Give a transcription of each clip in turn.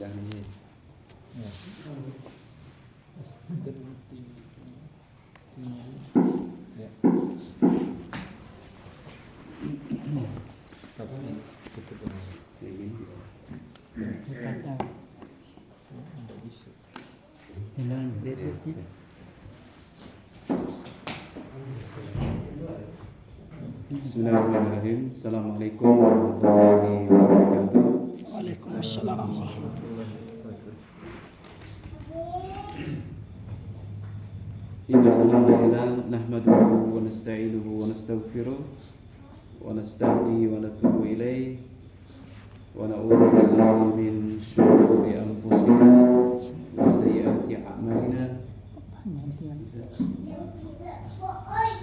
sedang ini. Ya. Ya. Apa nih? Tutup ini. Kata Enggak bisa. hilang dia. Bismillahirrahmanirrahim. Assalamualaikum warahmatullahi wabarakatuh. Waalaikumsalam. Innal hamdalillah nahmaduhu wa nasta'inuhu wa nastaghfiruh wa nastahdi wa natubu ilayh wa na'udzu billahi min shururi anfusina wa sayyiati a'malina.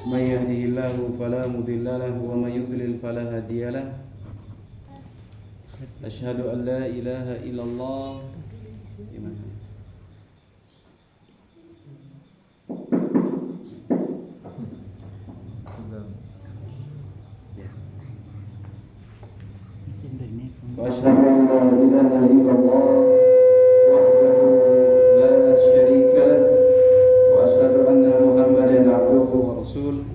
Man yahdihillahu fala mudilla lahu wa man yudlil fala hadiya lahu. Asyhadu an la ilaha illallah. وأشهد أن لا إله إلا الله وحده لا شريك له وأشهد أن محمدا عبده ورسوله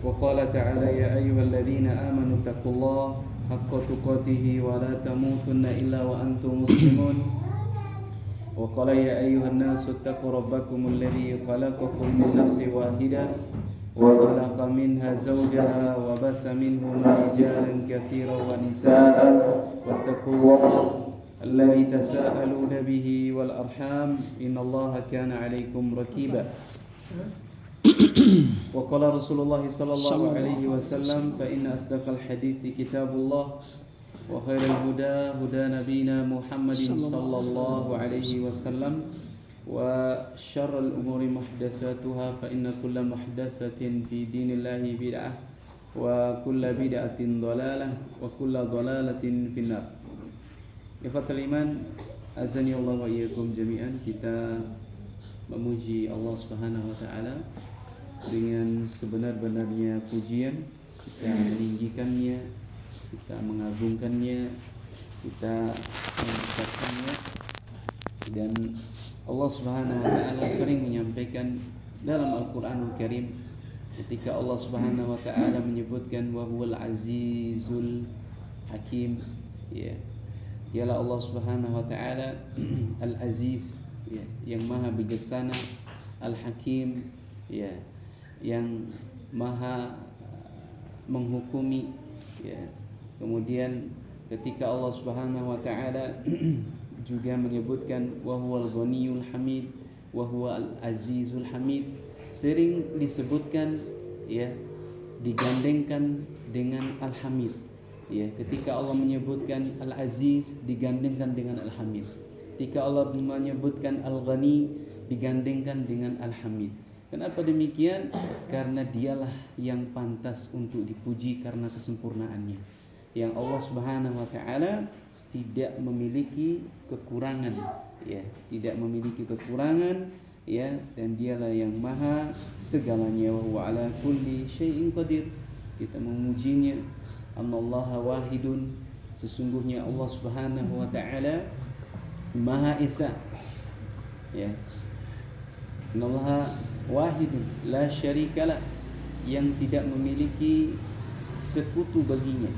وقال تعالى يا أيها الذين آمنوا اتقوا الله حق تقاته ولا تموتن إلا وأنتم مسلمون وقال يا أيها الناس اتقوا ربكم الذي خلقكم من نفس واحدة وخلق منها زوجها وبث منهما رجالا كثيرا ونساء واتقوا الله الذي تساءلون به والأرحام إن الله كان عليكم رقيبا وقال رسول الله صلى الله عليه وسلم فإن أصدق الحديث كتاب الله وخير الهدى هدى نبينا محمد صلى الله عليه وسلم وشر الأمور محدثاتها فإن كل محدثة في دين الله بدعة وكل بدعة ضلالة وكل ضلالة في النار. Ikhwatul iman, azani Allah wa iyyakum jami'an. Kita memuji Allah Subhanahu wa taala dengan sebenar-benarnya pujian. Kita meninggikannya, kita mengagungkannya, kita membesarkannya. Dan Allah Subhanahu wa taala sering menyampaikan dalam Al-Qur'anul Karim ketika Allah Subhanahu wa taala menyebutkan wa huwal azizul hakim, ya. Ialah Allah Subhanahu wa taala Al-Aziz, ya, yang maha bijaksana, Al-Hakim, ya, yang maha menghukumi, ya. Kemudian ketika Allah Subhanahu wa taala juga menyebutkan wa huwal ghaniyul hamid wa huwal azizul hamid, sering disebutkan, ya, digandengkan dengan al-hamid, ya. Ketika Allah menyebutkan al-aziz digandengkan dengan al-hamid, ketika Allah menyebutkan al-ghani digandengkan dengan al-hamid. Kenapa demikian? Karena dialah yang pantas untuk dipuji karena kesempurnaannya, yang Allah Subhanahu wa taala tidak memiliki kekurangan, ya, tidak memiliki kekurangan, ya, dan dialah yang maha segalanya, wa huwa ala kulli syai'in qadir. Kita memujinya, Allaha wahidun, sesungguhnya Allah Subhanahu wa taala maha esa, ya. Allaha wahidun la syarikalah, yang tidak memiliki sekutu baginya.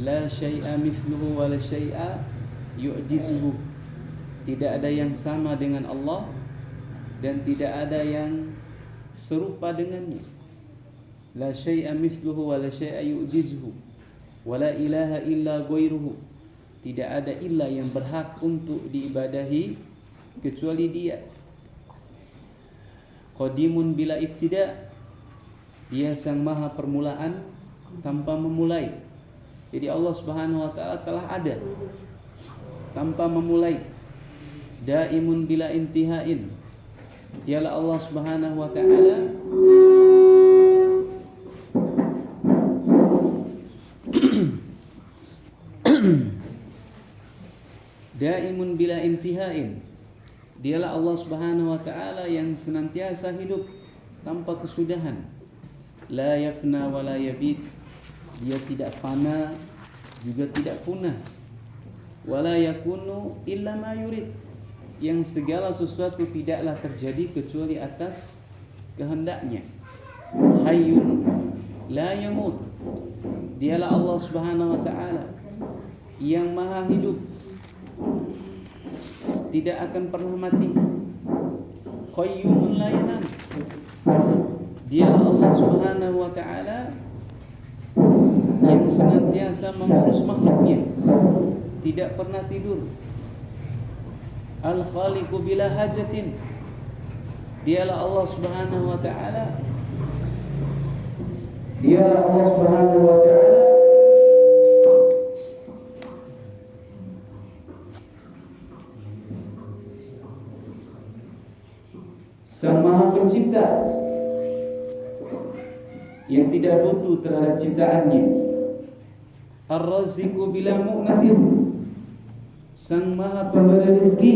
La syai'a mithluhu wa la syai'a yu'jizuhu. Tidak ada yang sama dengan Allah dan tidak ada yang serupa dengannya. La syai'a mithluhu wa la syai'a yu'jizuhu wa la ilaha illa ghairuhu. Tidak ada ilah yang berhak untuk diibadahi kecuali Dia. Qadimun bila ibtida', Dia sang maha permulaan tanpa memulai. Jadi Allah Subhanahu wa taala telah ada tanpa memulai. Daimun bila intihain, dialah Allah Subhanahu wa taala daimun bila intihain, dialah Allah Subhanahu wa taala yang senantiasa hidup tanpa kesudahan. La yafna wa la yabid, Dia tidak fana juga tidak punah. wala yakunu illa ma yurid, yang segala sesuatu tidaklah terjadi kecuali atas kehendaknya. Hayyun la yamut, dialah Allah Subhanahu wa taala yang maha hidup, tidak akan pernah mati. Qayyumun la yanam, dialah Allah Subhanahu wa taala yang senantiasa mengurus makhluknya, tidak pernah tidur. Al-Khaliqu bila hajatin, dialah Allah Subhanahu wa taala, dialah Allah Subhanahu wa taala Sang Maha Pencipta yang tidak butuh terhadap ciptaannya. Ar-Raziqu bila mu'natin, Sang Maha Pemberi rezeki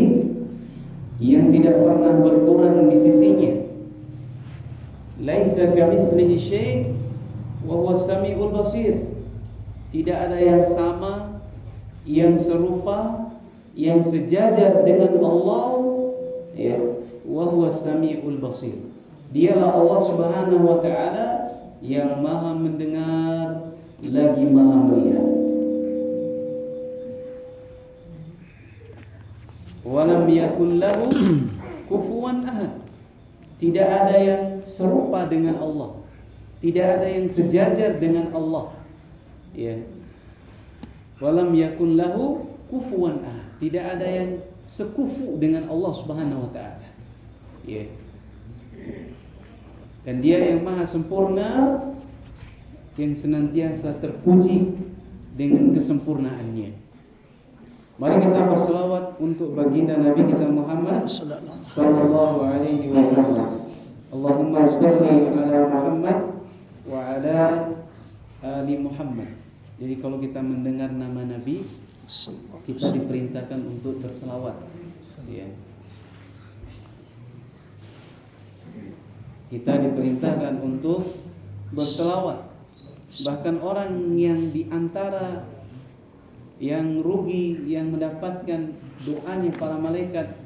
yang tidak pernah berkurang di sisinya. Laisa kamitslihi syai' wa huwa as-sami'ul basir, tidak ada yang sama, yang serupa, yang sejajar dengan Allah, ya, wa huwa as-sami'ul basir, dialah Allah Subhanahu wa taala yang maha mendengar lagi maha melihat. Walam yakul lahu kufuwan ahad, tidak ada yang serupa dengan Allah, tidak ada yang sejajar dengan Allah, ya. Walam yakul lahu kufuwan ahad, tidak ada yang sekufu dengan Allah Subhanahu wa taala, ya. Dan dia yang maha sempurna, yang senantiasa terpuji dengan kesempurnaannya. Mari kita berselawat untuk baginda Nabi kita Muhammad sallallahu alaihi wasallam. Allahumma shalli ala Muhammad wa ala ali Muhammad. Jadi kalau kita mendengar nama Nabi, kita diperintahkan untuk berselawat, ya. Kita diperintahkan untuk berselawat. Bahkan orang yang diantara yang rugi, yang mendapatkan doanya para malaikat,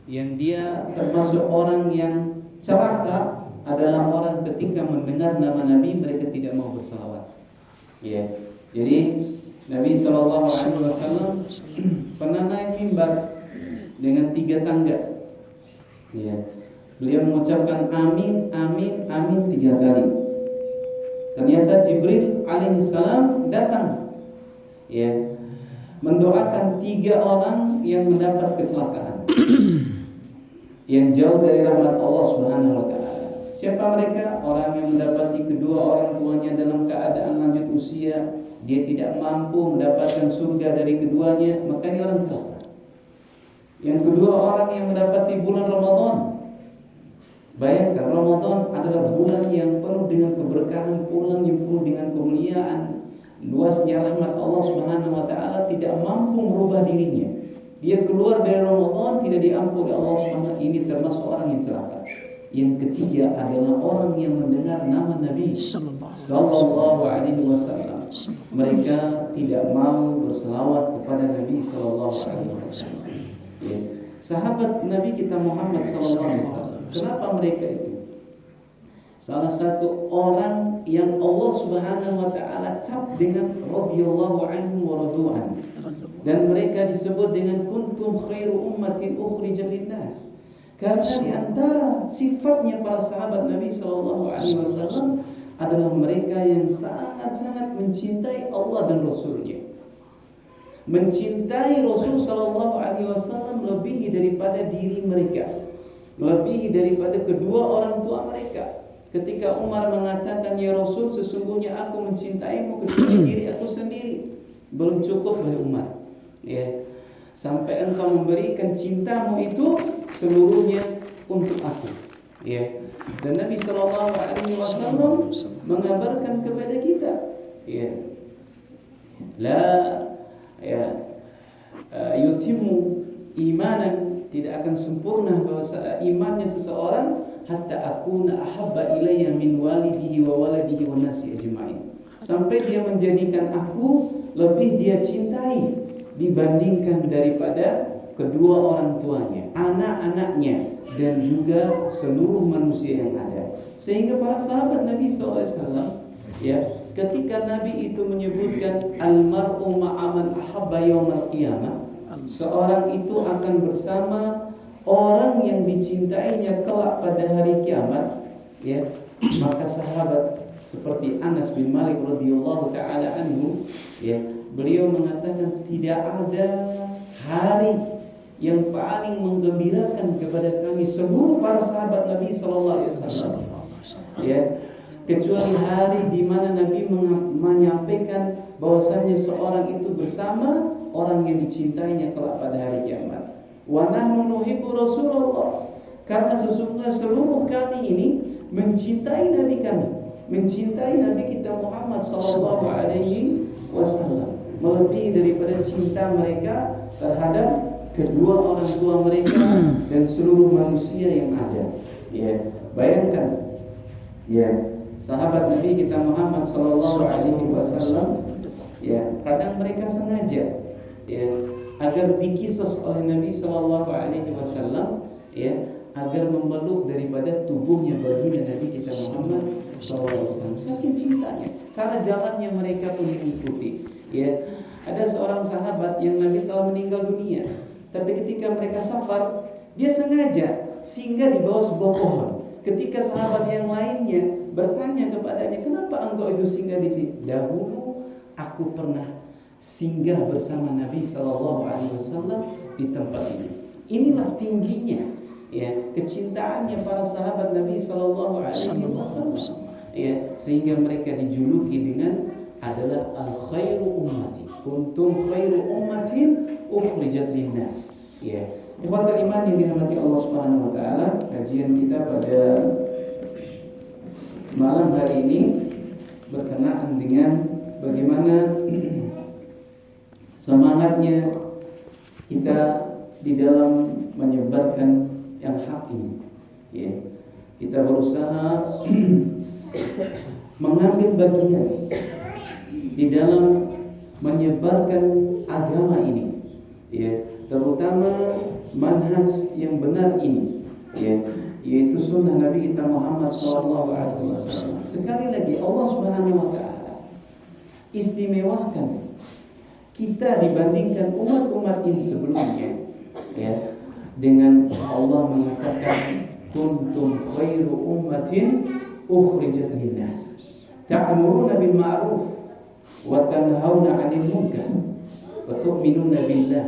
yang dia termasuk orang yang celaka adalah orang ketika mendengar nama Nabi mereka tidak mau berselawat, ya. Jadi Nabi SAW pernah naik mimbar dengan 3 tangga, ya. Beliau mengucapkan amin, amin, amin 3 kali. Ternyata Jibril alaihissalam datang, ya, mendoakan 3 orang yang mendapat kecelakaan, yang jauh dari rahmat Allah Subhanahu wa taala. Siapa mereka? Orang yang mendapati kedua orang tuanya dalam keadaan lanjut usia, dia tidak mampu mendapatkan surga dari keduanya, maka ini orang celaka. Yang kedua, orang yang mendapati bulan Ramadan. Bayangkan, Ramadan adalah bulan yang penuh dengan keberkahan, bulan yang penuh dengan kemuliaan, luasnya rahmat Allah Subhanahu wa taala, tidak mampu merubah dirinya. Dia keluar dari Ramadan tidak diampuni Allah Subhanahu wa taala, ini termasuk orang yang celaka. Yang ketiga adalah orang yang mendengar nama Nabi sallallahu alaihi wasallam, mereka tidak mau berselawat kepada Nabi sallallahu alaihi wasallam. Ya. Sahabat Nabi kita Muhammad sallallahu alaihi wasallam, kenapa mereka itu? Salah satu orang yang Allah Subhanahu wa taala cap dengan radhiyallahu anhu wa radu'an, dan mereka disebut dengan kuntum khairu ummatin ukhrijat linnas. Karena di antara sifatnya para sahabat Nabi sallallahu alaihi wasallam adalah mereka yang sangat-sangat mencintai Allah dan Rasul-Nya. Mencintai Rasul sallallahu alaihi wasallam lebih daripada diri mereka, lebih daripada kedua orang tua mereka. Ketika Umar mengatakan, "Ya Rasul, sesungguhnya aku mencintaimu kecuali diri aku sendiri." Belum cukup oleh Umar, ya. Sampai engkau memberikan cintamu itu seluruhnya untuk aku, ya. Dan Nabi sallallahu alaihi wasallam mengabarkan kepada kita, ya, la ya yutimmu imanan, tidak akan sempurna bahwa imannya seseorang hatta akuna ahabba ilayya min walidihi wa waladihi wan nasi ajma'in, sampai dia menjadikan aku lebih dia cintai dibandingkan daripada kedua orang tuanya, anak-anaknya, dan juga seluruh manusia yang ada. Sehingga para sahabat Nabi SAW, ya, ketika Nabi itu menyebutkan almar'u ma'aman ahabba yaumal qiyamah, seorang itu akan bersama orang yang dicintainya kelak pada hari kiamat, ya, maka sahabat seperti Anas bin Malik radhiyallahu taala anhu, ya, beliau mengatakan tidak ada hari yang paling menggembirakan kepada kami seluruh para sahabat Nabi sallallahu alaihi wasallam, ya, kecuali hari di mana Nabi menyampaikan bahwasanya seorang itu bersama orang yang dicintainya kelak pada hari kiamat. Wa nahnu nuhibbu Rasulullah, karena sesungguhnya seluruh kami ini mencintai Nabi kami, mencintai Nabi kita Muhammad sallallahu alaihi wasallam, melebihi daripada cinta mereka terhadap kedua orang tua mereka dan seluruh manusia yang ada. Ya, bayangkan, ya, sahabat Nabi kita Muhammad sallallahu alaihi wasallam, ya, kadang mereka sengaja, ya, agar dikisos oleh Nabi sallallahu alaihi wasallam, ya, agar memeluk daripada tubuhnya baginda Nabi kita Muhammad sallallahu alaihi wasallam. Saking cintanya, cara jalannya mereka pun mengikuti. Ya, ada seorang sahabat yang Nabi telah meninggal dunia, tapi ketika mereka safar, dia sengaja singgah di bawah sebuah pohon. Ketika sahabat yang lainnya bertanya kepadanya, kenapa engkau itu singgah di sini? Dahulu aku pernah singgah bersama Nabi Sallallahu Alaihi Wasallam di tempat ini. Inilah tingginya, ya, kecintaannya para sahabat Nabi Sallallahu Alaihi Wasallam, ya, sehingga mereka dijuluki dengan adalah al khairu ummati, kuntum khairu ummatin ukhrijat linnas. Ya, ikhwatul iman yang dirahmati Allah Subhanahu wa taala, kajian kita pada malam hari ini berkenaan dengan bagaimana semangatnya kita di dalam menyebarkan yang hak ini. Ya, kita berusaha mengambil bagian di dalam menyebarkan agama ini, ya, terutama manhaj yang benar ini, ya, yaitu sunnah Nabi kita Muhammad SAW. Sekali lagi Allah Subhanahu wa taala istimewakan kita dibandingkan umat-umat yang sebelumnya, ya, dengan Allah mengatakan kuntum khairu ummatin ukhrijat linnas ta'muruna bil ma'ruf wa tanhauna 'anil munkar wa tu'minuna billah.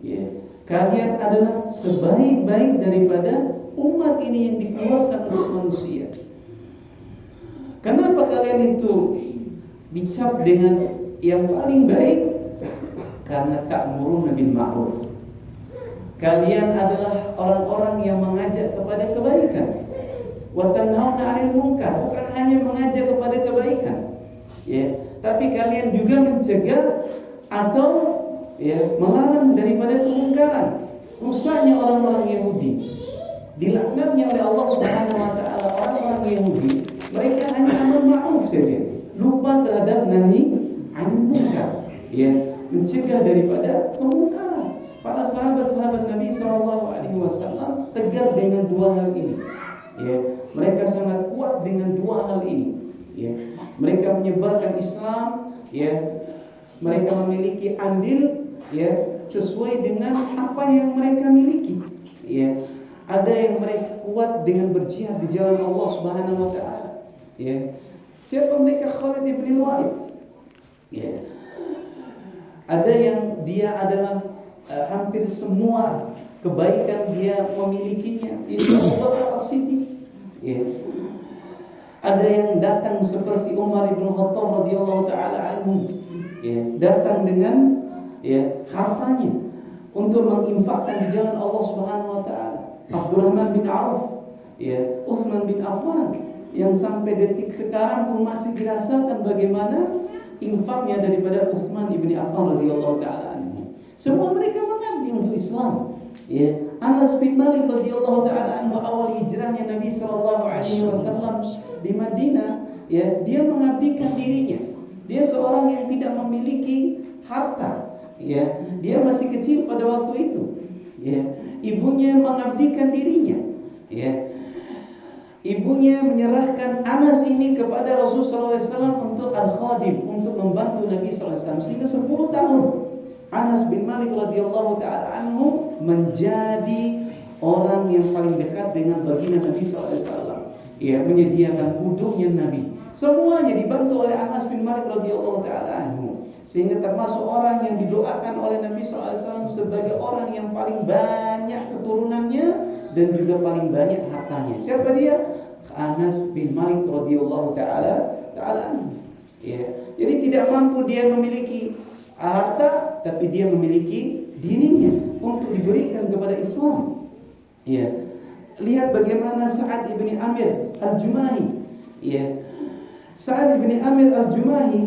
Ya, kalian adalah sebaik-baik daripada umat ini yang dikeluarkan untuk manusia. Kenapa kalian itu dicap dengan yang paling baik? Karena ta'muruna bil ma'ruf. Kalian adalah orang-orang yang mengajak kepada kebaikan. Wa tanhauna 'anil munkar, bukan hanya mengajak kepada kebaikan, ya, tapi kalian juga mencegah atau, ya, melarang daripada kemungkaran. Rusaknya orang-orang Yahudi, dilaknatnya oleh Allah Subhanahu wa taala orang-orang Yahudi, mereka hanya amar ma'ruf saja, lupa terhadap nahi 'anil munkar, ya, mencegah daripada kemungkaran. Para sahabat-sahabat Nabi SAW tegar dengan dua hal ini, ya, mereka sangat kuat dengan dua hal ini, ya, mereka menyebarkan Islam, ya, mereka memiliki andil, ya, sesuai dengan apa yang mereka miliki, ya. Ada yang mereka kuat dengan berjihad di jalan Allah Subhanahu wa taala, ya. Siapa mereka? Khalid bin Walid, ya. Ada yang dia adalah hampir semua kebaikan dia memilikinya, itu Abu Bakar As-Siddiq, ya. Ada yang datang seperti Umar bin Khattab radhiyallahu taala anhu, ya, datang dengan, ya, hartanya untuk menginfakkan di jalan Allah Subhanahu wa taala. Abdurrahman bin Auf, ya, Utsman bin Affan, yang sampai detik sekarang pun masih dirasakan bagaimana infaknya daripada Utsman bin Affan radhiyallahu taala anhu. Semua mereka mengabdi untuk Islam, ya. Anas bin Malik radhiyallahu taala anhu, awal hijrahnya Nabi sallallahu alaihi wasallam di Madinah, ya, dia mengabdikan dirinya. Dia seorang yang tidak memiliki harta, ya, dia masih kecil pada waktu itu, ya. Ibunya mengabdikan dirinya, ya. Ibunya menyerahkan Anas ini kepada Rasulullah SAW untuk al-khadim, untuk membantu Nabi SAW. Sehingga 10 tahun Anas bin Malik radhiyallahu ta'ala anhu menjadi orang yang paling dekat dengan baginda Nabi SAW. Ya, menyediakan wudhunya Nabi. Semuanya dibantu oleh Anas bin Malik radhiyallahu ta'ala anhu. Sehingga termasuk orang yang didoakan oleh Nabi SAW sebagai orang yang paling banyak keturunannya dan juga paling banyak hartanya. Siapa dia? Anas bin Malik radhiyallahu ta'ala anhu. Ya. Jadi tidak mampu dia memiliki harta, tapi dia memiliki dirinya untuk diberikan kepada Islam. Ya. Lihat bagaimana Sa'ad ibni Amir al-Jumahi. Ya. Sa'ad ibni Amir al-Jumahi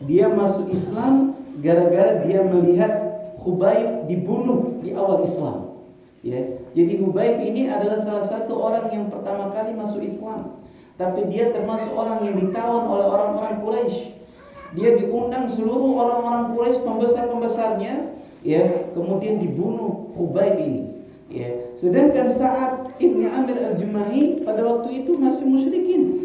dia masuk Islam gara-gara dia melihat Khubayb dibunuh di awal Islam. Ya, jadi Khubayb ini adalah salah satu orang yang pertama kali masuk Islam. Tapi dia termasuk orang yang ditawan oleh orang-orang Quraisy. Dia diundang seluruh orang-orang Quraisy, pembesar-pembesarnya, ya, kemudian dibunuh Khubayb ini. Ya, sedangkan Sa'ad ibni Amir al-Jumahi pada waktu itu masih musyrikin.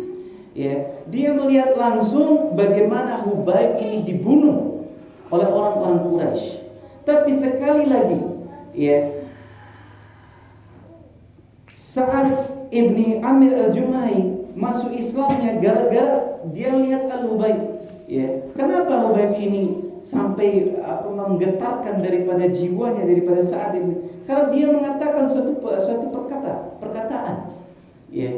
Ya, dia melihat langsung bagaimana Khubayb ini dibunuh oleh orang-orang Quraisy. Tapi sekali lagi, ya, Sa'ad ibni Amir al-Jumahi masuk Islamnya gara-gara dia lihat al-Khubayb. Ya, kenapa Khubayb ini sampai menggetarkan daripada jiwanya daripada Sa'ad ini? Karena dia mengatakan suatu perkataan. Ya,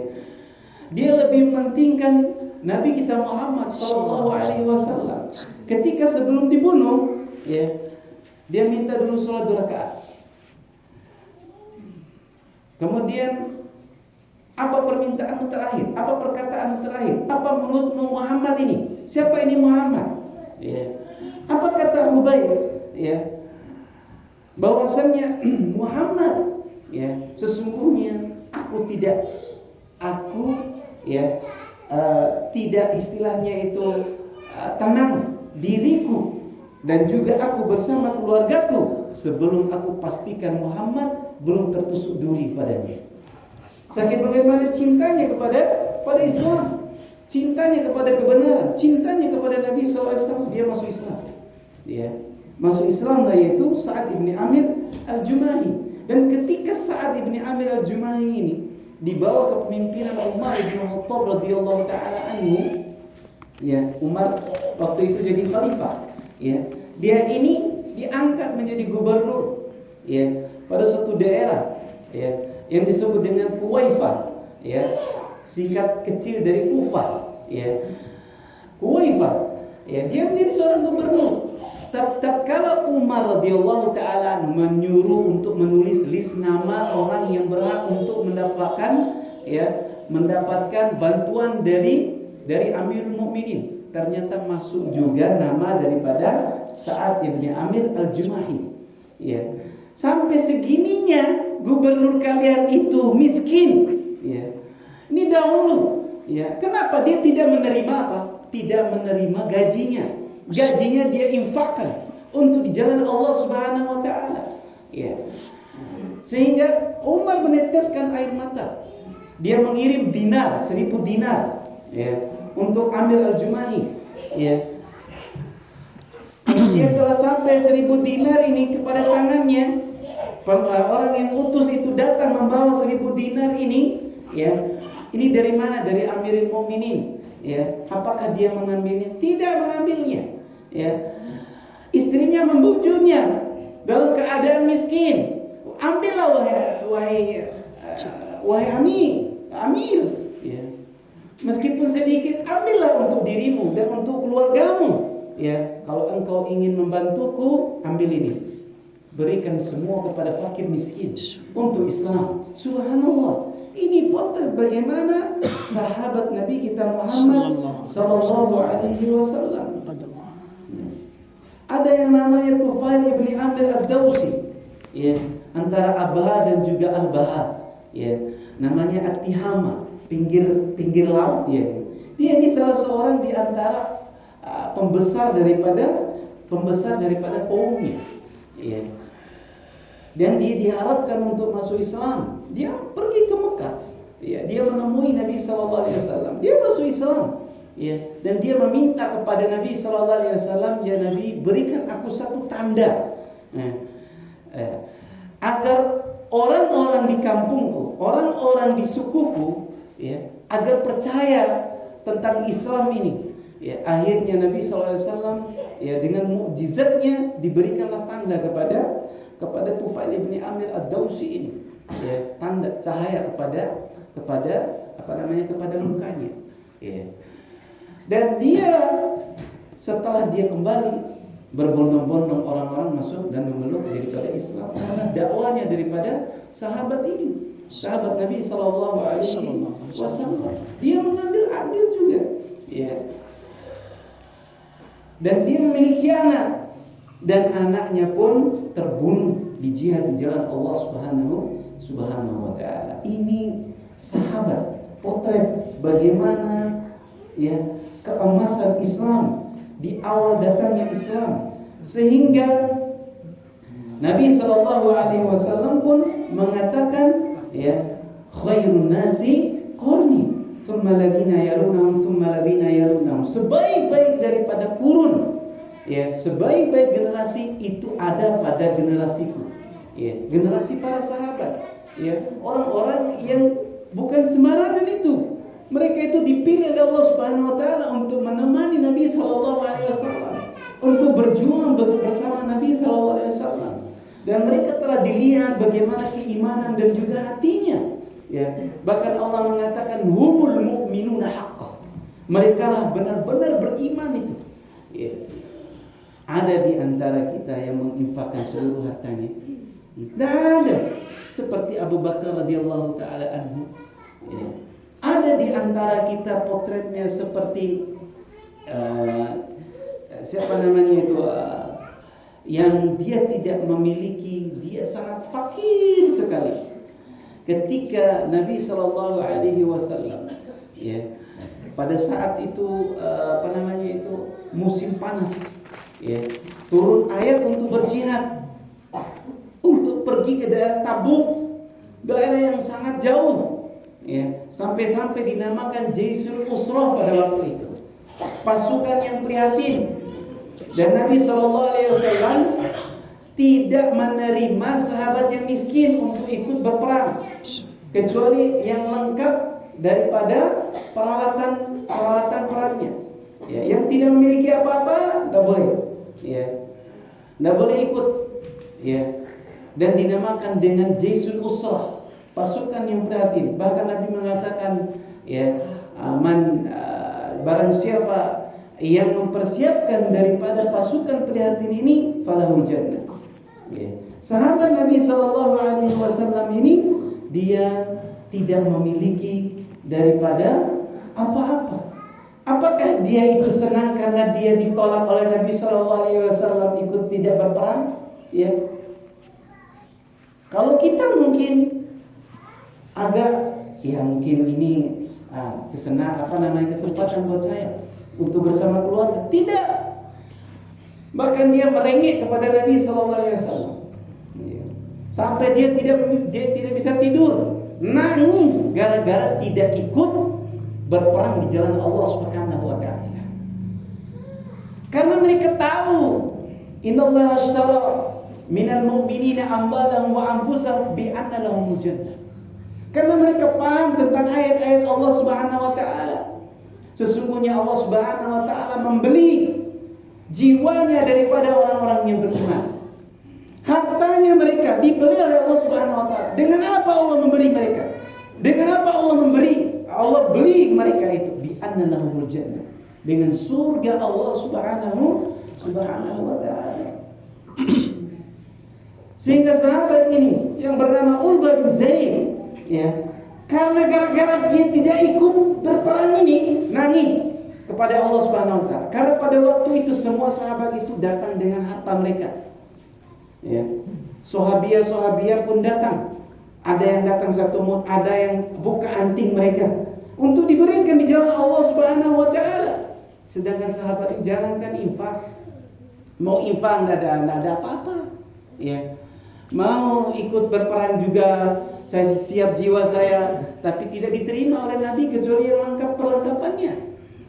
dia lebih mementingkan Nabi kita Muhammad sallallahu alaihi wasallam. Ketika sebelum dibunuh, ya, dia minta dulu sholat 2 rakaat. Kemudian apa permintaanmu terakhir? Apa perkataanmu terakhir? Apa menurutmu Muhammad ini? Siapa ini Muhammad? Ya. Apa kata Khubayb? Ya. Bahwasannya Muhammad, ya, sesungguhnya aku tidak istilahnya itu tenang diriku dan juga aku bersama keluargaku sebelum aku pastikan Muhammad belum tertusuk duri padanya. Saking bagaimana cintanya kepada Islam, cintanya kepada kebenaran, cintanya kepada Nabi SAW, dia masuk Islam. Ya, masuk Islam yaitu Sa'ad ibni Amir al-Jumahi. Dan ketika Sa'ad ibni Amir al-Jumahi ini dibawa ke kepemimpinan Umar bin Khattab radhiyallahu ta'ala anhu, ya, Umar waktu itu jadi khalifah. Ya, dia ini diangkat menjadi gubernur, ya, pada suatu daerah, ya, yang disebut dengan Kuwaifah, ya, singkat kecil dari Kufah, ya. Kuwaifah, ya, dia menjadi seorang gubernur. Tatkala Umar radhiyallahu ta'ala menyuruh untuk menulis list nama orang yang berhak untuk mendapatkan bantuan dari Amirul Mukminin, ternyata masuk juga nama daripada Sa'ad ibni Amir al-Jumahi. Ya. Sampai segininya gubernur kalian itu miskin. Ya. Ini dahulu. Ya. Kenapa dia tidak menerima apa? Tidak menerima gajinya. Gajinya dia infakkan untuk di jalan Allah Subhanahu wa taala. Ya. Sehingga Umar meneteskan air mata. Dia mengirim dinar, 1000 dinar, ya, untuk Amir al-Jumahi. Ya. Dia telah sampai 1000 dinar ini kepada tangannya. Orang yang utus itu datang membawa 1000 dinar ini, ya. Ini dari mana? Dari Amirul Mukminin, ya. Apakah dia mengambilnya? Tidak mengambilnya, ya. Istrinya membujuknya dalam keadaan miskin. Ambillah wahai Amir, ya. Meskipun sedikit, ambillah untuk dirimu dan untuk keluargamu, ya. Kalau engkau ingin membantuku, ambil ini. Berikan semua kepada fakir miskin untuk Islam. Subhanallah. Ini potret bagaimana sahabat Nabi kita Muhammad sallallahu alaihi wasallam. Ada yang namanya Tufail ibni Amir ad-Dawsi, ya, antara Abha dan juga Al-Baha, ya. Namanya At-Tihama, pinggir laut, ya. Dia ini salah seorang di antara pembesar daripada pembesar daripada kaumnya. Ya. Dan dia diharapkan untuk masuk Islam. Dia pergi ke Mekah. Ya, dia menemui Nabi sallallahu alaihi wasallam. Dia masuk Islam. Ya, dan dia meminta kepada Nabi sallallahu alaihi wasallam, "Ya Nabi, berikan aku satu tanda." Agar orang-orang di kampungku, orang-orang di sukuku, ya, agar percaya tentang Islam ini. Ya, akhirnya Nabi SAW ya dengan mukjizatnya diberikanlah tanda kepada Tufail bin Amir ad-Dausi ini. Ya, tanda cahaya kepada mukanya. Ya. Dan dia setelah dia kembali berbondong-bondong orang-orang masuk dan memeluk daripada Islam karena dakwanya daripada sahabat ini, sahabat Nabi sallallahu alaihi wasallam. Dia mengambil andil juga, ya. Dan dia memiliki anak, dan anaknya pun terbunuh di jihad di jalan Allah Subhanahu wa taala. Ini sahabat, potret bagaimana ya keemasan Islam di awal datangnya Islam, sehingga Nabi sallallahu alaihi wasallam pun mengatakan ya khairun nasi qarni thumma ladina yalunhum thumma ladina yalunhum. Sebaik-baik daripada kurun, ya, sebaik-baik generasi itu ada pada generasiku. Ya, generasi para sahabat, ya, orang-orang yang bukan sembarangan itu. Mereka itu dipilih oleh Allah Subhanahu wa taala untuk menemani Nabi sallallahu alaihi wasallam, untuk berjuang bersama Nabi sallallahu alaihi wasallam. Dan mereka telah dilihat bagaimana keimanan dan juga hatinya. Ya, bahkan Allah mengatakan humul mu'minuna haqqan. Mereka lah benar-benar beriman itu. Ya. Ada di antara kita yang menginfakkan seluruh hartanya. Tidak ada. Seperti Abu Bakar radhiyallahu taala anhu. Ya. Ada di antara kita potretnya seperti siapa namanya itu yang dia tidak memiliki, dia sangat fakir sekali. Ketika Nabi sallallahu alaihi wasallam ya pada saat itu musim panas, ya, turun ayat untuk berjihad, untuk pergi ke daerah Tabuk, daerah yang sangat jauh, ya, sampai-sampai dinamakan Jaisul Usrah pada waktu itu, pasukan yang prihatin. Dan Nabi sallallahu alaihi wasallam tidak menerima sahabat yang miskin untuk ikut berperang, kecuali yang lengkap daripada peralatan perangnya. Ya, yang tidak memiliki apa-apa tidak boleh. Ya, tidak boleh ikut. Ya, dan dinamakan dengan Jaisul Usrah, pasukan yang prihatin. Bahkan Nabi mengatakan, ya, barang siapa yang mempersiapkan daripada pasukan prihatin ini, falahul jannah. Ya. Sahabat Nabi sallallahu alaihi wasallam ini dia tidak memiliki daripada apa-apa. Apakah dia itu senang karena dia ditolak oleh Nabi sallallahu alaihi wasallam ikut tidak berperang? Ya. Kalau kita mungkin agak mungkin ini kesempatan buat saya untuk bersama keluarga. Tidak. Bahkan dia merengek kepada Nabi sallallahu alaihi wasallam. Sampai dia tidak bisa tidur, nangis gara-gara tidak ikut berperang di jalan Allah Subhanahu wa taala. Karena mereka tahu innallaha ashtara minal mu'minina amwalahum wa anfusahum bi anna lahumul jannah. Karena mereka paham tentang ayat-ayat Allah Subhanahu wa taala. Sesungguhnya Allah Subhanahu wa taala membeli jiwanya daripada orang-orang yang beriman. Hartanya mereka dibeli oleh Allah Subhanahu wa taala. Dengan apa Allah memberi mereka? Dengan apa Allah memberi? Allah beli mereka itu bi anna lahumul jannah. Dengan surga Allah Subhanahu wa taala. Sehingga sahabat ini yang bernama Ulbah bin Zaid, ya, karena gara-gara dia tidak ikut berperang ini, nangis kepada Allah Subhanahu wa taala. Karena pada waktu itu semua sahabat itu datang dengan harta mereka. Ya. Sahabiah pun datang. Ada yang datang satu mut, ada yang buka anting mereka untuk diberikan di jalan Allah Subhanahu wa taala. Sedangkan sahabat ini jangankan infak, Mau infak nggak ada apa-apa. Ya, mau ikut berperang juga, saya siap jiwa saya, tapi tidak diterima oleh Nabi kecuali yang lengkap perlengkapannya.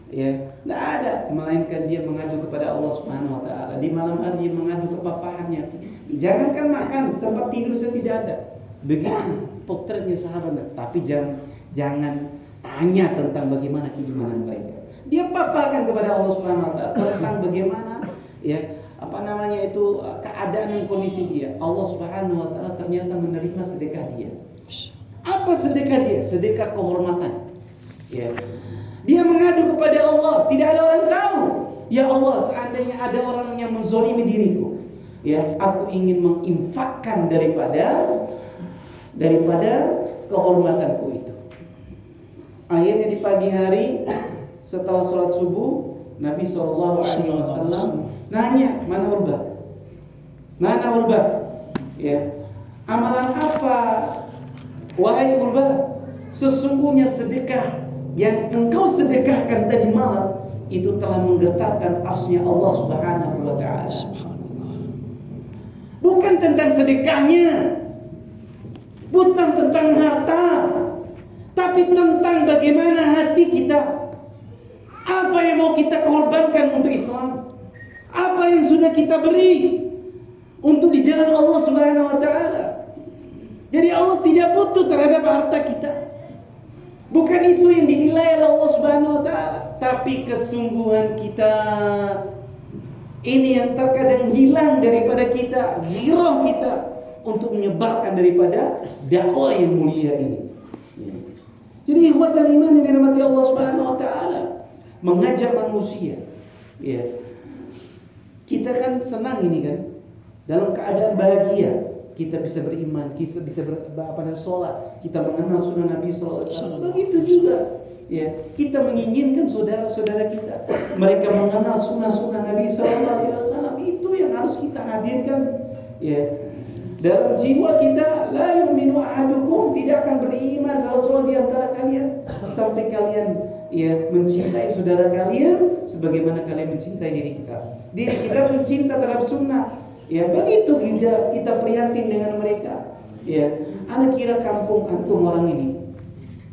Ya, tidak ada, melainkan dia mengadu kepada Allah Subhanahu Wa Taala. Di malam hari dia mengadu kepapahannya. Jangankan makan, tempat tidur saya tidak ada. Begitu potretnya sahabat. Tapi jangan tanya tentang bagaimana kehidupan mereka. Dia paparkan kepada Allah Subhanahu Wa Taala tentang bagaimana keadaan dan kondisi dia. Allah Subhanahu Wa Taala ternyata menerima sedekah dia. Apa sedekah dia? Sedekah kehormatan. Ya. Dia mengadu kepada Allah, tidak ada orang tahu. Ya Allah, seandainya ada orang yang menzolimi diriku, ya, aku ingin menginfakkan daripada kehormatanku itu. Akhirnya di pagi hari setelah sholat subuh, Nabi SAW nanya, mana Ulbah? Ya, amalan apa, wahai Ulbah? Sesungguhnya sedekah yang engkau sedekahkan tadi malam itu telah menggetarkan arsy-Nya Allah Subhanahu Wa Taala. Bukan tentang sedekahnya, bukan tentang harta, tapi tentang bagaimana hati kita. Apa yang mau kita korbankan untuk Islam? Apa yang sudah kita beri untuk di jalan Allah Subhanahu Wa Taala? Jadi Allah tidak butuh terhadap harta kita. Bukan itu yang dinilai oleh Allah Subhanahu Wa Taala, tapi kesungguhan kita. Ini yang terkadang hilang daripada kita, ghirah kita untuk menyebarkan daripada dakwah yang mulia ini. Jadi ikhwatal iman yang dirahmati Allah Subhanahu Wa Taala, mengajak manusia. Ya. Kita kan senang ini kan, dalam keadaan bahagia. Kita bisa beriman, kita bisa sholat, kita mengenal sunnah Nabi SAW. Begitu juga, ya, kita menginginkan saudara-saudara kita mereka mengenal sunnah Nabi SAW. Itu yang harus kita hadirkan, ya. Dalam jiwa kita, la yu'minu ahadukum, tidak akan beriman salah seorang di antara kalian sampai kalian, ya, mencintai saudara kalian sebagaimana kalian mencintai diri kita. Diri kita mencinta terhadap sunnah. Ya, begitu kita prihatin dengan mereka. Ya, ana kira kampung antum orang ini,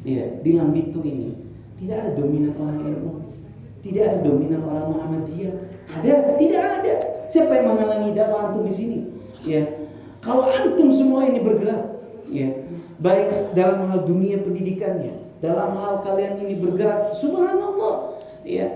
ya, di Lambitu ini tidak ada dominan orang NU, tidak ada dominan orang Muhammadiyah. Ada? Tidak ada. Siapa yang menghalangi dakwah antum di sini? Ya, kalau antum semua ini bergerak, ya, baik dalam hal dunia pendidikannya, dalam hal kalian ini bergerak, subhanallah, ya,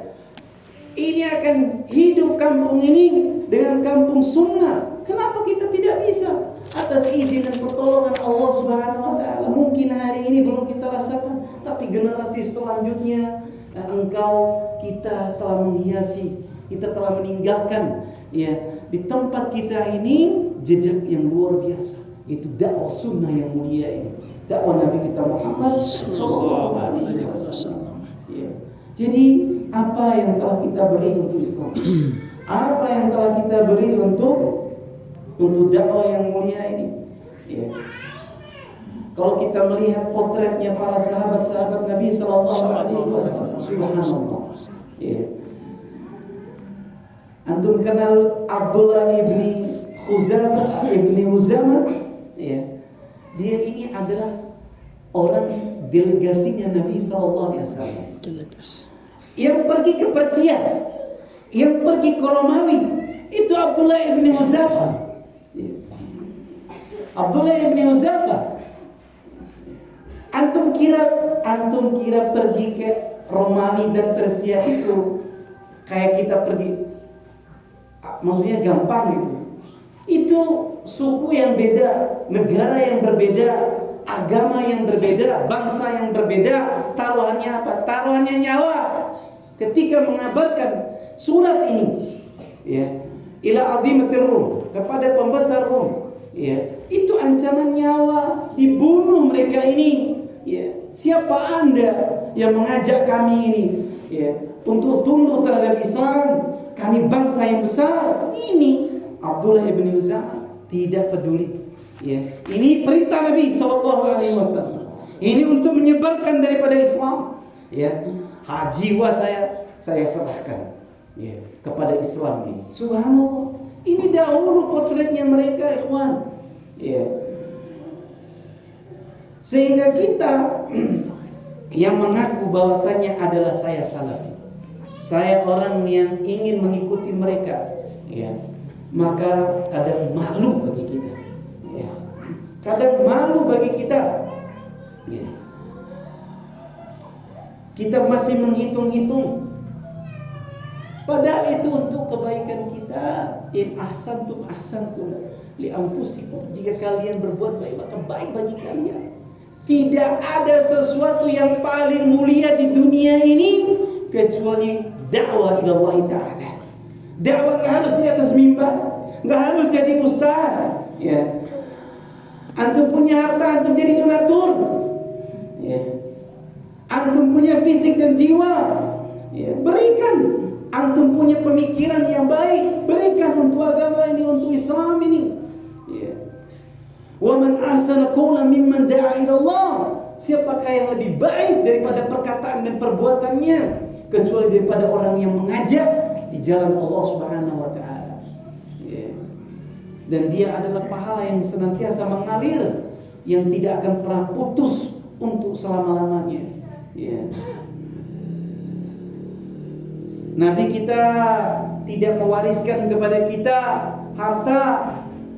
ini akan hidup kampung ini dengan kampung sunnah. Kenapa kita tidak bisa? Atas izin dan pertolongan Allah Subhanahu Wa Taala. Mungkin hari ini belum kita rasakan, tapi generasi selanjutnya kita telah menghiasi, kita telah meninggalkan, ya, di tempat kita ini jejak yang luar biasa. Itu dakwah sunnah yang mulia ini, dakwah Nabi kita Muhammad sallallahu alaihi wasallam. Ya. Jadi apa yang telah kita beri untuk Islam? Apa yang telah kita beri untuk dakwah yang mulia ini? Ya. Kalau kita melihat potretnya para sahabat-sahabat Nabi sallallahu alaihi wasallam, subhanallah. Ya. Antum kenal Abdullah ibni Huzamah? Ya. Dia ini adalah orang delegasinya Nabi sallallahu alaihi wasallam. Yang pergi ke Persia, yang pergi ke Romawi, itu Abdullah ibni Huzafah. Abdullah ibni Huzafah. Antum kira pergi ke Romawi dan Persia itu kayak kita pergi, maksudnya gampang gitu. Itu suku yang beda, negara yang berbeda, agama yang berbeda, bangsa yang berbeda. Taruhannya apa? Taruhannya nyawa. Ketika mengabarkan surat ini, ya, ila azimatir Rum, kepada pembesar Rum, ya, itu ancaman nyawa, dibunuh mereka ini. Ya, siapa Anda yang mengajak kami ini, ya, untuk tunduk terhadap Islam? Kami bangsa yang besar. Ini Abdullah ibn Huzamah tidak peduli. Ya, ini perintah Nabi SAW. Ini untuk menyebarkan daripada Islam. Ya, jiwa saya serahkan. ya, kepada Islam ini. Subhanallah. Ini dahulu potretnya mereka, ikhwan. Ya. Sehingga kita yang mengaku bahwasanya adalah saya salafi, saya orang yang ingin mengikuti mereka, ya, maka kadang malu bagi kita, ya. Kadang malu bagi kita, ya. Kita masih menghitung-hitung, padahal itu untuk kebaikan kita. In ahsantum ahsantum li anfusikum. Jika kalian berbuat baik, maka baik bagi kalian. Tidak ada sesuatu yang paling mulia di dunia ini kecuali dakwah ila Allah Ta'ala. Dakwah nggak harus di atas mimbar, nggak harus jadi ustaz, ya. Antum punya harta, antum jadi donatur, ya. Antum punya fisik dan jiwa, ya. Berikan. Antum punya pemikiran yang baik, berikan untuk agama ini, untuk Islam ini. Ya. Wa man ahsana qawlan mimman da'a ila Allah. Siapakah yang lebih baik daripada perkataan dan perbuatannya kecuali daripada orang yang mengajak di jalan Allah Subhanahu wa taala. Ya. Dan dia adalah pahala yang senantiasa mengalir, yang tidak akan pernah putus untuk selama-lamanya. Ya. Nabi kita tidak mewariskan kepada kita harta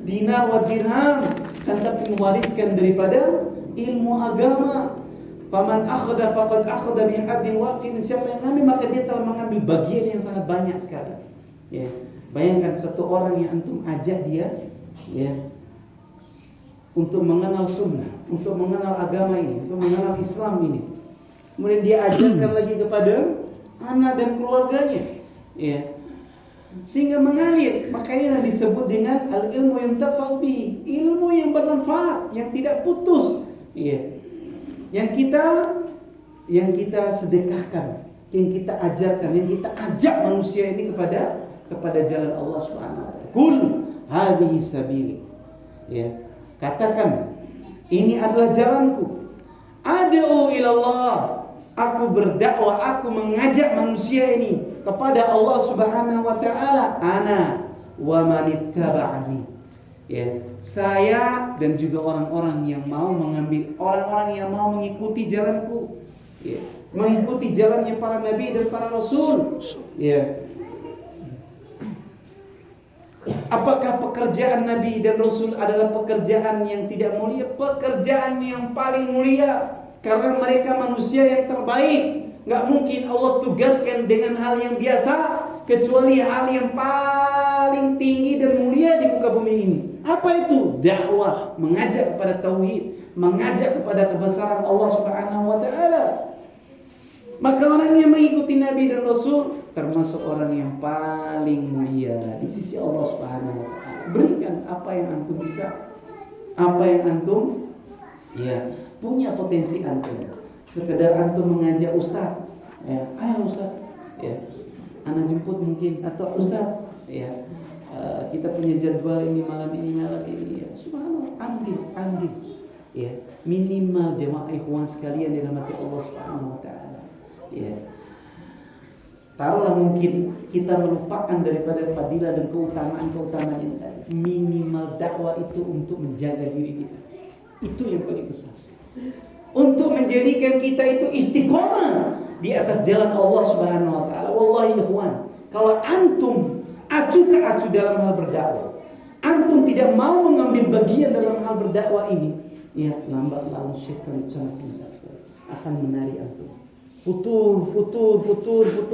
dinar wa dirham, kan, tapi mewariskan daripada ilmu agama. Faman akhadha faqad akhadha bi haddin waqin. Siapa yang ngambil maka dia telah mengambil bagian yang sangat banyak sekali. Ya, bayangkan satu orang yang antum ajak dia, ya, untuk mengenal sunnah, untuk mengenal agama ini, untuk mengenal Islam ini. Kemudian dia ajarkan lagi kepada anak dan keluarganya, ya, sehingga mengalir. Makanya disebut dengan al-ilmu yang tafa'u bihi, ilmu yang bermanfaat, yang tidak putus, ya, yang kita sedekahkan, yang kita ajarkan, yang kita ajak manusia ini kepada jalan Allah Subhanahu wa taala. Qul hadhihi sabili, ya, katakan ini adalah jalanku. Ad'u ila Allah. Aku berdakwah, aku mengajak manusia ini kepada Allah Subhanahu wa taala. Ana wa manittaba'ani. Ya, saya dan juga orang-orang yang mau mengambil, orang-orang yang mau mengikuti jalanku, ya, mengikuti jalannya para nabi dan para rasul, ya. Apakah pekerjaan nabi dan rasul adalah pekerjaan yang tidak mulia? Pekerjaan yang paling mulia. Karena mereka manusia yang terbaik. Gak mungkin Allah tugaskan dengan hal yang biasa, kecuali hal yang paling tinggi dan mulia di muka bumi ini. Apa itu? Dakwah, mengajak kepada tauhid, mengajak kepada kebesaran Allah Subhanahu wa taala. Maka orang yang mengikuti Nabi dan Rasul termasuk orang yang paling mulia di sisi Allah Subhanahu wa taala. Berikan apa yang antum bisa, apa yang antum, ya, punya potensi antum. Sekedar antum mengajak ustaz, ya, ayo ustaz, ya, anak jemput mungkin, atau ustaz, ya, kita punya jadwal ini malam ini, ya, subhanallah, ambil, ya, minimal jamaah ikhwan sekalian dirahmati Allah Subhanahu wa taala, ya. Taruhlah mungkin kita melupakan daripada fadilah dan keutamaan yang tadi. Minimal dakwah itu untuk menjaga diri kita. Itu yang paling besar. Untuk menjadikan kita itu istiqomah di atas jalan Allah Subhanahu wa taala. Wallahi ikhwan, kalau antum acuh tak acuh dalam hal berdakwah, antum tidak mau mengambil bagian dalam hal berdakwah ini, ya, lambat laun syaitan sangat pintar akan menarik antum. Futur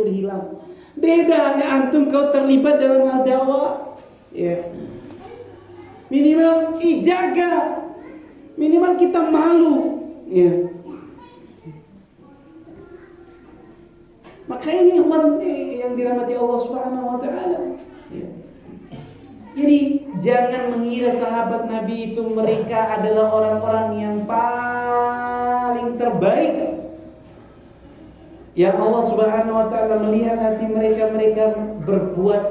hilang. Beda antum kau terlibat dalam hal dakwah, ya. Minimal dijaga, minimal kita malu, ya. Maka ini yang dirahmati Allah Subhanahu wa taala, ya. Jadi jangan mengira sahabat Nabi itu mereka adalah orang-orang yang paling terbaik, yang Allah Subhanahu wa taala melihat hati mereka berbuat,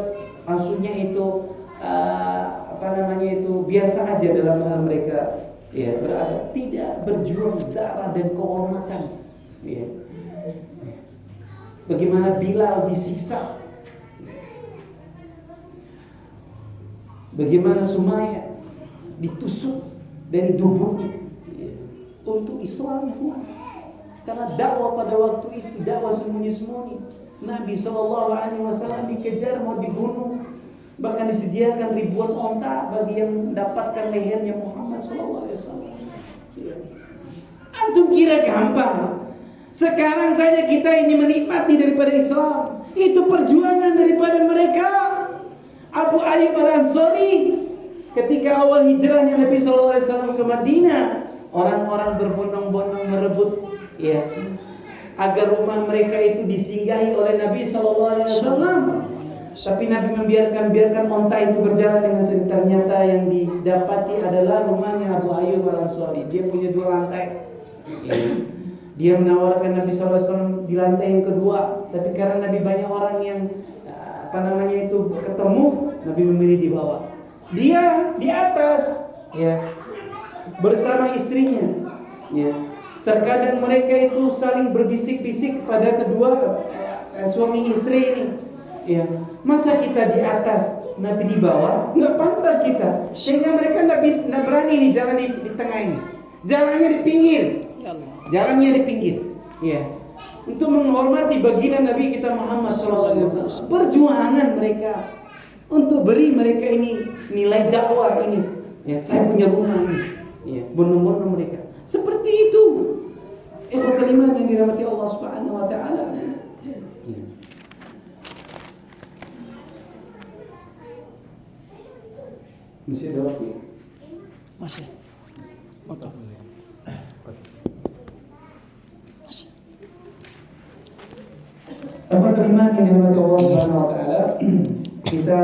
maksudnya itu biasa aja dalam hal mereka, ya, berada, tidak berjuang darah dan kehormatan, ya. Bagaimana Bilal disiksa, bagaimana Sumayyah ditusuk dari tubuhnya untuk Islam, karena dakwah pada waktu itu dakwah sembunyi-sembunyi. Nabi SAW dikejar mau dibunuh, bahkan disediakan ribuan onta bagi yang mendapatkan lehernya Muhammad SAW. Antum kira gampang? Sekarang saja kita ini menikmati daripada Islam, itu perjuangan daripada mereka. Abu Ayyub Al-Ansari ketika awal hijrahnya Nabi SAW ke Madinah, orang-orang berbondong-bondong merebut ya agar rumah mereka itu disinggahi oleh Nabi SAW. Tapi Nabi membiarkan onta itu berjalan dengan sendiri. Ternyata yang didapati adalah rumahnya Abu Ayyub Al-Ansari. Dia punya 2 lantai. Ya. Dia menawarkan Nabi SAW di lantai yang kedua, tapi karena Nabi banyak orang yang ketemu, Nabi memilih di bawah. Dia di atas, ya, bersama istrinya. Ya. Terkadang mereka itu saling berbisik-bisik kepada kedua suami istri ini. Ya. Masa kita di atas, Nabi di bawah? Nggak pantas kita. Sehingga mereka nggak berani jalan di tengah ini. Jalannya di pinggir. Jalannya di pinggir, ya, untuk menghormati baginda Nabi kita Muhammad SAW. Perjuangan mereka untuk beri mereka ini nilai dakwah ini, ya, saya punya rumah ini, ya, bondong-bondong mereka. Seperti itu, kalimat yang dirahmati Allah Subhanahu Wa Taala. Ya. Masih ada waktu? Masih. Foto. Kalimat yang dirahmati Allah Subhanahu Wa Taala, kita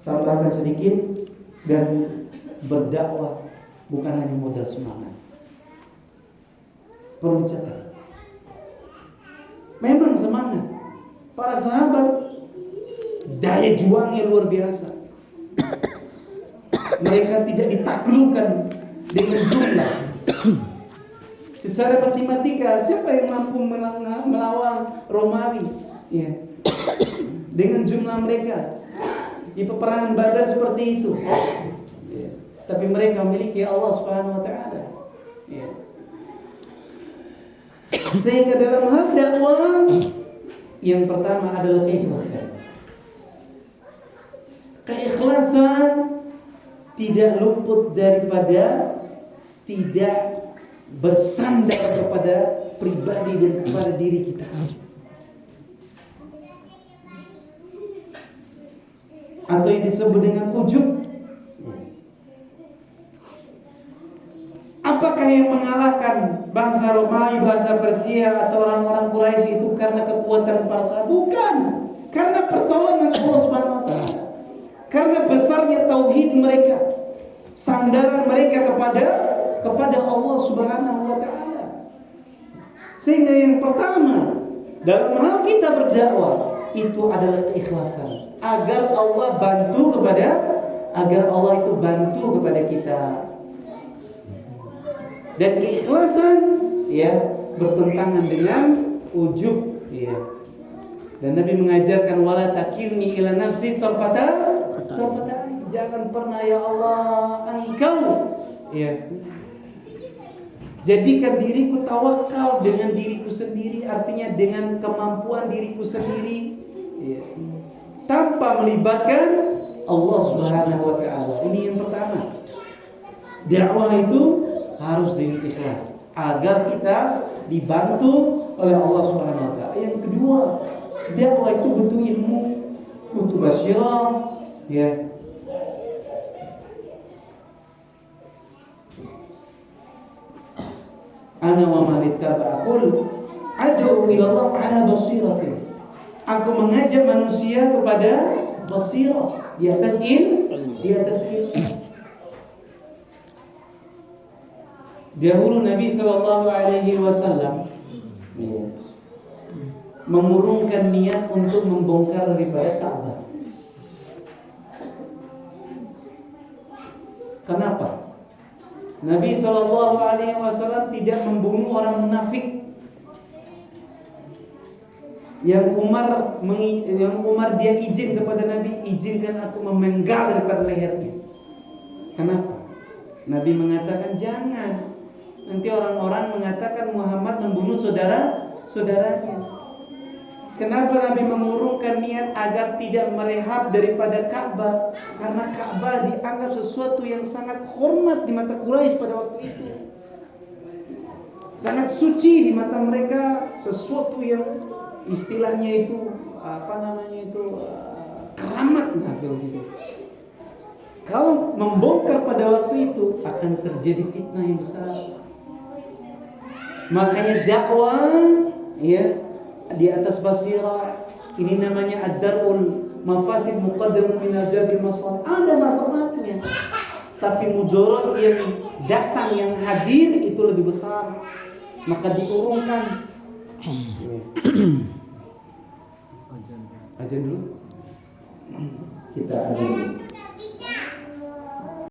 tambahkan sedikit, dan berdakwah bukan hanya modal semangat. Perlu dicatat. Memang semangat. Para sahabat daya juangnya luar biasa. Mereka tidak ditaklukkan dengan jumlah. Secara matematika, siapa yang mampu melawan Romawi? Ya. Dengan jumlah mereka di peperangan Badar seperti itu. Ya. Tapi mereka memiliki Allah Subhanahu Wa Taala. Ya. Sehingga dalam hal dakwah, yang pertama adalah keikhlasan. Keikhlasan tidak luput daripada tidak bersandar kepada pribadi dan kepada diri kita. Atau yang disebut dengan ujub. Apakah yang mengalahkan bangsa Romawi, bangsa Persia, atau orang-orang Quraisy itu karena kekuatan para sahabat? Bukan, karena pertolongan Allah Subhanahu Wa Taala. Karena besarnya tauhid mereka, sandaran mereka kepada Allah Subhanahu Wa Taala. Sehingga yang pertama dalam hal kita berdakwah itu adalah keikhlasan, agar Allah itu bantu kepada kita. Dan keikhlasan, ya, bertentangan dengan ujub, ya. Dan Nabi mengajarkan wala takilni ila nafsi tarfata. Jangan pernah ya Allah engkau, ya, jadikan diriku tawakal dengan diriku sendiri, artinya dengan kemampuan diriku sendiri, ya, tanpa melibatkan Allah Subhanahu Wa Taala. Ini yang pertama. Dakwah itu harus dengan ikhlas agar kita dibantu oleh Allah Subhanahu Wa Taala. Yang kedua, dakwah itu butuh ilmu, butuh basyirah, ya. Ana wa man ittaba'akul ad'u ila Allah 'ala basiratin. Aku mengajak manusia kepada basirah, di atas ilmu. Dahulu Nabi SAW mengurungkan niat untuk membongkar daripada Ka'bah. Kenapa? Nabi SAW tidak membunuh orang munafik. Yang Umar dia izin kepada Nabi, izinkan aku memenggal daripada lehernya. Kenapa? Nabi mengatakan jangan. Nanti orang-orang mengatakan Muhammad membunuh saudaranya. Kenapa Nabi mengurungkan niat agar tidak merehab daripada Ka'bah? Karena Ka'bah dianggap sesuatu yang sangat hormat di mata Quraisy pada waktu itu. Sangat suci di mata mereka, sesuatu yang istilahnya itu keramat gitu. Kalau membongkar pada waktu itu akan terjadi fitnah yang besar. Makanya dakwah ya di atas basirah, ini namanya ad-dar'ul mafasid muqaddam min ajabil masalih. Ada masalahnya, tapi mudarat yang datang, yang hadir itu lebih besar, maka diurungkan. Ajan dulu. Kita ajan dulu.